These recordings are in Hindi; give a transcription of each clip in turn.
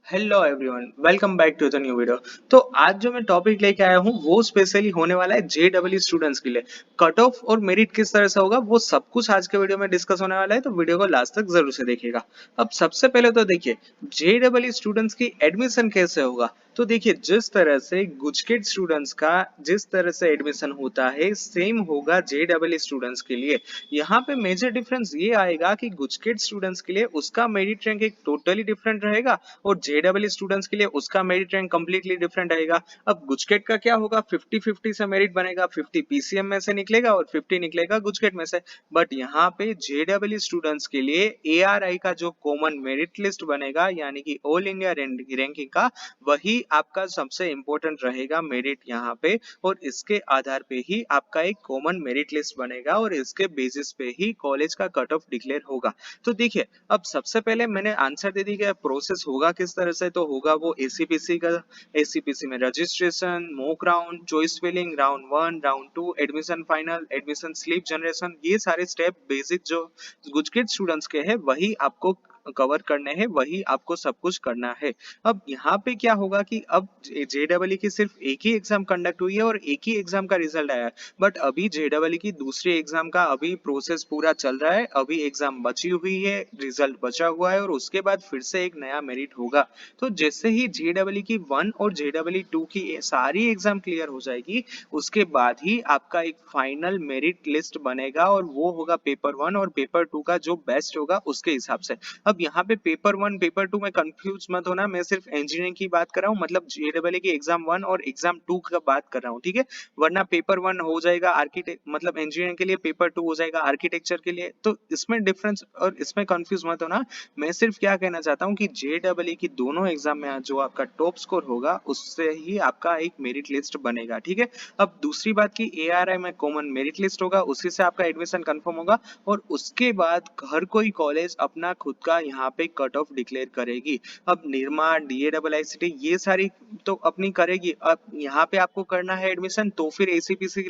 Hello everyone, welcome back to the new video. तो आज जो मैं टॉपिक लेके आया हूँ वो स्पेशली होने वाला है जेडब्ल्यू स्टूडेंट्स के लिए। कट ऑफ और मेरिट किस तरह से होगा वो सब कुछ आज के वीडियो में डिस्कस होने वाला है, तो वीडियो को लास्ट तक जरूर से देखिएगा। अब सबसे पहले तो देखिए जेडब्ल्यू स्टूडेंट्स की एडमिशन कैसे होगा। तो देखिए जिस तरह से गुजकेट स्टूडेंट्स का जिस तरह से एडमिशन होता है सेम होगा जेडब्ल्यू स्टूडेंट्स के लिए। यहाँ पे मेजर डिफरेंस ये आएगा कि गुजकेट स्टूडेंट्स के लिए उसका मेरिट रैंक एक टोटली डिफरेंट रहेगा और जेडब्ल्यू स्टूडेंट्स के लिए उसका मेरिट रैंक कंप्लीटली डिफरेंट रहेगा। अब गुजकेट का क्या होगा, 50-50 से मेरिट बनेगा, 50 पीसीएम में से निकलेगा और 50 निकलेगा गुजकेट में से। बट यहाँ पे जेडब्ल्यू स्टूडेंट्स के लिए एआरआई का जो कॉमन मेरिट लिस्ट बनेगा यानी कि ऑल इंडिया रैंकिंग का, वही आपका सबसे इंपॉर्टेंट रहेगा मेरिट यहाँ पे। और इसके आधार पे ही आपका एक कॉमन मेरिट लिस्ट बनेगा और इसके बेसिस पे ही कॉलेज का कट ऑफ डिक्लेयर होगा। तो देखिए अब सबसे पहले मैंने आंसर दे दी कि प्रोसेस होगा किस तरह से। तो होगा वो एसीपीसी का, एसीपीसी में registration, mock round, choice filling, round 1, round 2, admission final, admission slip generation, ये सारे स्टेप बेसिक जो गुजकिट स्टूडेंट्स के हैं वही आपको कवर करने हैं, वही आपको सब कुछ करना है। अब यहाँ पे क्या होगा कि अब जेडब्ल्यू की सिर्फ एक ही एग्जाम कंडक्ट हुई है और एक ही एग्जाम का रिजल्ट आया है। बट अभी जेडब्ल्यू की दूसरी एग्जाम का अभी प्रोसेस पूरा चल रहा है, अभी एग्जाम बची हुई है, रिजल्ट बचा हुआ है और उसके बाद फिर से एक नया मेरिट होगा। तो जैसे ही जेडब्ल्यू की 1 और जेडब्ल्यू 2 की सारी एग्जाम क्लियर हो जाएगी उसके बाद ही आपका एक फाइनल मेरिट लिस्ट बनेगा और वो होगा पेपर 1 और पेपर 2 का जो बेस्ट होगा उसके हिसाब से। अब यहाँ पे पेपर 1 पेपर 2 में कंफ्यूज मत होना, मैं सिर्फ इंजीनियरिंग की बात कर रहा हूँ, मतलब जेडब्ल्यू की एग्जाम 1 और एग्जाम 2 का बात कर रहा हूँ, ठीक है। वरना पेपर 1 हो जाएगा आर्किटेक्ट, मतलब इंजीनियरिंग के लिए, पेपर 2 हो जाएगा आर्किटेक्चर के लिए। तो इसमें डिफरेंस और इसमें कंफ्यूज मत होना। मैं सिर्फ क्या कहना चाहता हूँ कि जेडब्ल्यू की दोनों एग्जाम में जो आपका टॉप स्कोर होगा उससे ही आपका एक मेरिट लिस्ट बनेगा, ठीक है। अब दूसरी बात की एआरआई में कॉमन मेरिट लिस्ट होगा, उसी से आपका एडमिशन कंफर्म होगा और उसके बाद हर कोई कॉलेज अपना खुद का यहाँ पे कट ऑफ डिक्लेयर करेगी। अब निरमा, डीएआईसीटी ये सारी तो अपनी करेगी। अब यहाँ पे आपको करना है एडमिशन तो फिर एसीपीसी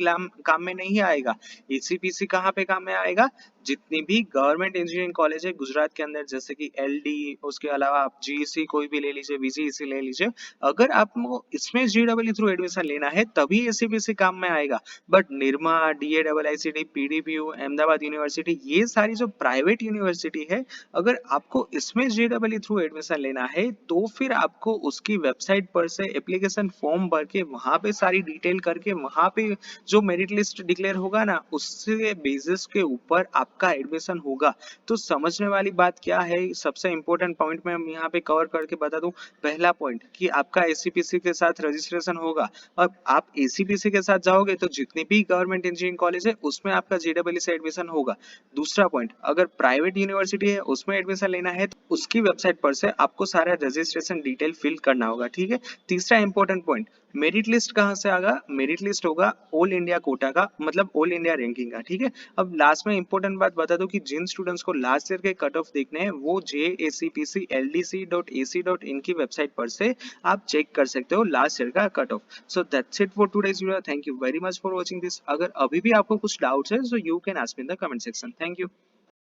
काम में नहीं आएगा। एसीपीसी कहाँ पे काम में आएगा, जितनी भी गवर्नमेंट इंजीनियरिंग कॉलेज है गुजरात के अंदर, जैसे कि एलडी, उसके अलावा आप जीईसी कोई भी ले लीजिए, वीजीईसी ले लीजिए, अगर आपको इसमें जेडब्ल्यू थ्रू एडमिशन लेना है तभी एसीपीसी काम में आएगा। बट निरमा, डीएआईसीटी, पीडीपीयू, अहमदाबाद यूनिवर्सिटी, ये सारी जो प्राइवेट यूनिवर्सिटी है, अगर आपको इसमें जेडब्ल्यू थ्रू एडमिशन लेना है तो फिर आपको उसकी वेबसाइट पर से एप्लीकेशन फॉर्म भर के वहां पे सारी डिटेल करके वहां पे जो मेरिट लिस्ट डिक्लेयर होगा ना उसके बेसिस के ऊपर आपका एडमिशन होगा। तो समझने वाली बात क्या है, सबसे इंपॉर्टेंट पॉइंट मैं यहाँ पे कवर करके बता दूं। पहला पॉइंट कि आपका एसीपीसी के साथ रजिस्ट्रेशन होगा। अब आप एसीपीसी के साथ जाओगे तो जितनी भी गवर्नमेंट इंजीनियरिंग कॉलेज है उसमें आपका जेडब्ल्यू से एडमिशन होगा। दूसरा पॉइंट, अगर प्राइवेट यूनिवर्सिटी है उसमें एडमिशन लेना है तो उसकी वेबसाइट पर से आपको सारा रजिस्ट्रेशन डिटेल फिल करना होगा, ठीक है। तीसरा इंपॉर्टेंट पॉइंट, मेरिट लिस्ट कहाँ से आएगा, मेरिट लिस्ट होगा ऑल इंडिया कोटा का, मतलब ऑल इंडिया रैंकिंग का, ठीक है। अब लास्ट में इंपॉर्टेंट बात बता दूं कि जिन स्टूडेंट्स को लास्ट ईयर के कट ऑफ देखने हैं वो JACPC.LDC.AC.in की वेबसाइट पर से आप चेक कर सकते हो लास्ट ईयर का cut off. So that's it for today's video, thank you very much for watching this. अगर अभी भी आपको कुछ डाउट्स है so you can ask me in the comment section. Thank you.